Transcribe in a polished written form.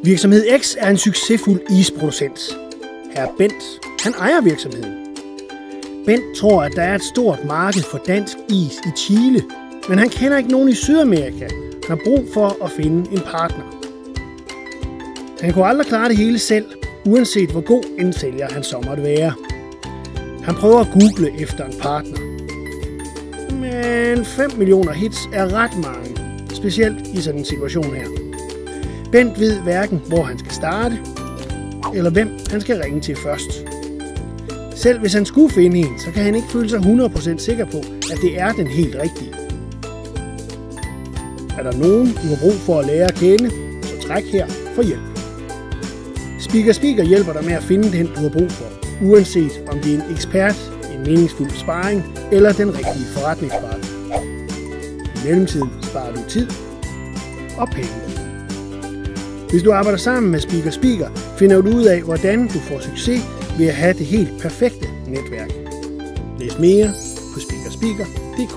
Virksomhed X er en succesfuld isproducent. Herr Bent, han ejer virksomheden. Bent tror, at der er et stort marked for dansk is i Chile, men han kender ikke nogen i Sydamerika. Han har brug for at finde en partner. Han kunne aldrig klare det hele selv, uanset hvor god en sælger han så måtte være. Han prøver at google efter en partner. Men 5 millioner hits er ret mange, specielt i sådan en situation her. Bent ved hverken, hvor han skal starte, eller hvem han skal ringe til først. Selv hvis han skulle finde en, så kan han ikke føle sig 100% sikker på, at det er den helt rigtige. Er der nogen, du har brug for at lære at kende, så træk her for hjælp. Speaker hjælper dig med at finde den, du har brug for, uanset om det er en ekspert, en meningsfuld sparring eller den rigtige forretningspartner. I mellemtiden sparer du tid og penge. Hvis du arbejder sammen med Speaker, finder du ud af, hvordan du får succes ved at have det helt perfekte netværk. Læs mere på speakerspeaker.dk.